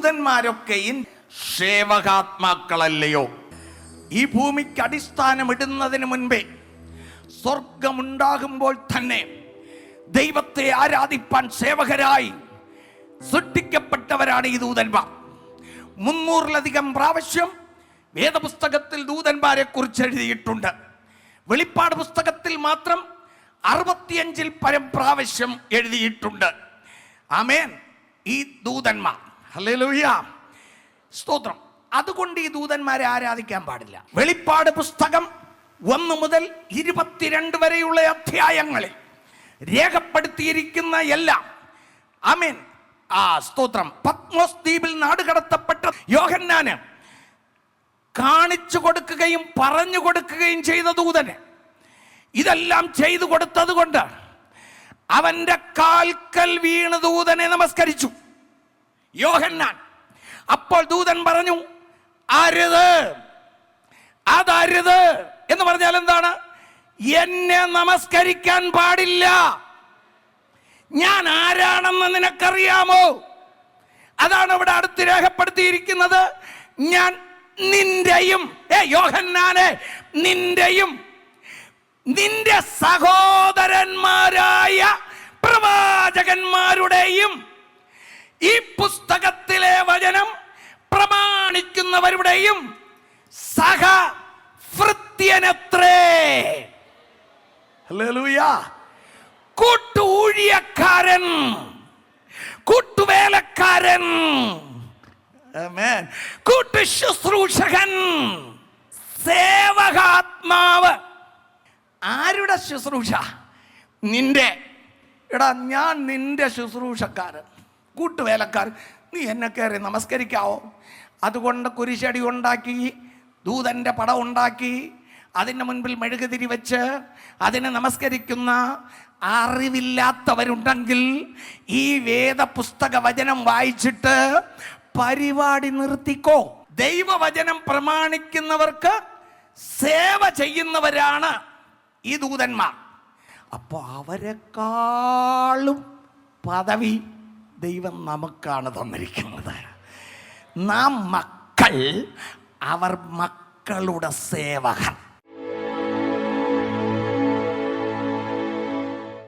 ദൂതന്മാരൊക്കെയും സേവകാത്മാക്കളല്ലയോ? ഈ ഭൂമിക്ക് അടിസ്ഥാനമിടുന്നതിന് മുൻപേ, സ്വർഗമുണ്ടാകുമ്പോൾ തന്നെ ദൈവത്തെ ആരാധിപ്പാൻ സേവകരായി സൃഷ്ടിക്കപ്പെട്ടവരാണ് ഈ ദൂതന്മാർ. 300-ലധികം പ്രാവശ്യം വേദപുസ്തകത്തിൽ ദൂതന്മാരെ കുറിച്ച് എഴുതിയിട്ടുണ്ട്. വെളിപ്പാട് പുസ്തകത്തിൽ മാത്രം 65-ൽ പരം പ്രാവശ്യം എഴുതിയിട്ടുണ്ട്. ആമേൻ. ഈ ദൂതന്മാർ, ഹല്ലേലൂയ, സ്തോത്രം. അതുകൊണ്ട് ഈ ദൂതന്മാരെ ആരാധിക്കാൻ പാടില്ല. വെളിപ്പാട് പുസ്തകം 1 മുതൽ 22 വരെയുള്ള അധ്യായങ്ങളിൽ രേഖപ്പെടുത്തിയിരിക്കുന്ന എല്ലാം, ആമേൻ, സ്തോത്രം, പത്മോസ് ദ്വീപിൽ നാടുകടത്തപ്പെട്ട യോഹന്നാന് കാണിച്ചു കൊടുക്കുകയും പറഞ്ഞു കൊടുക്കുകയും ചെയ്ത ദൂതന് ഇതെല്ലാം ചെയ്തു കൊടുത്തത് കൊണ്ട് അവന്റെ കാൽക്കൽ വീണ് ദൂതനെ നമസ്കരിച്ചു യോഹന്നാൻ. അപ്പോൾ ദൂതൻ പറഞ്ഞു, അരുത്, അതരുത് എന്ന് പറഞ്ഞാൽ എന്താണ്? എന്നെ നമസ്കരിക്കാൻ പാടില്ല. ഞാൻ ആരാണെന്ന് നിനക്കറിയാമോ? അതാണ് ഇവിടെ അടുത്ത് രേഖപ്പെടുത്തിയിരിക്കുന്നത്. ഞാൻ നിന്റെയും, യോഹന്നാനെ, നിന്റെയും നിന്റെ സഹോദരന്മാരായ പ്രവാചകന്മാരുടെയും ഈ പുസ്തകത്തിലെ വചനം പ്രമാണിക്കുന്നവരുടെയും സഹഭൃത്യനത്രേ. ഹല്ലേലൂയ. കൂട്ടുഊഴിയക്കാരൻ, കൂട്ടുവേലക്കാരൻ, ആമേൻ, കൂട്ടുശുശ്രൂഷകൻ, സേവകാത്മാവ്. ആരുടെ ശുശ്രൂഷ? നിന്റെ. എടാ, ഞാൻ നിന്റെ ശുശ്രൂഷക്കാരൻ, കൂട്ടുവേലക്കാരൻ. നീ എന്നെ കയറി നമസ്കരിക്കാവോ? അതുകൊണ്ട് കുരിശടി ഉണ്ടാക്കി, ദൂതന്റെ പടം ഉണ്ടാക്കി, അതിന് മുൻപിൽ മെഴുകുതിരി വെച്ച് അതിനെ നമസ്കരിക്കുന്ന അറിവില്ലാത്തവരുണ്ടെങ്കിൽ ഈ വേദപുസ്തക വചനം വായിച്ചിട്ട് പരിപാടി നിർത്തിക്കോ. ദൈവവചനം പ്രമാണിക്കുന്നവർക്ക് സേവ ചെയ്യുന്നവരാണ് ഈ ദൂതന്മാർ. അപ്പോൾ അവരെക്കാളും പദവി ദൈവം നമുക്കാണ് തന്നിരിക്കുന്നത്. നാം മക്കൾ, അവർ മക്കളുടെ സേവകർ.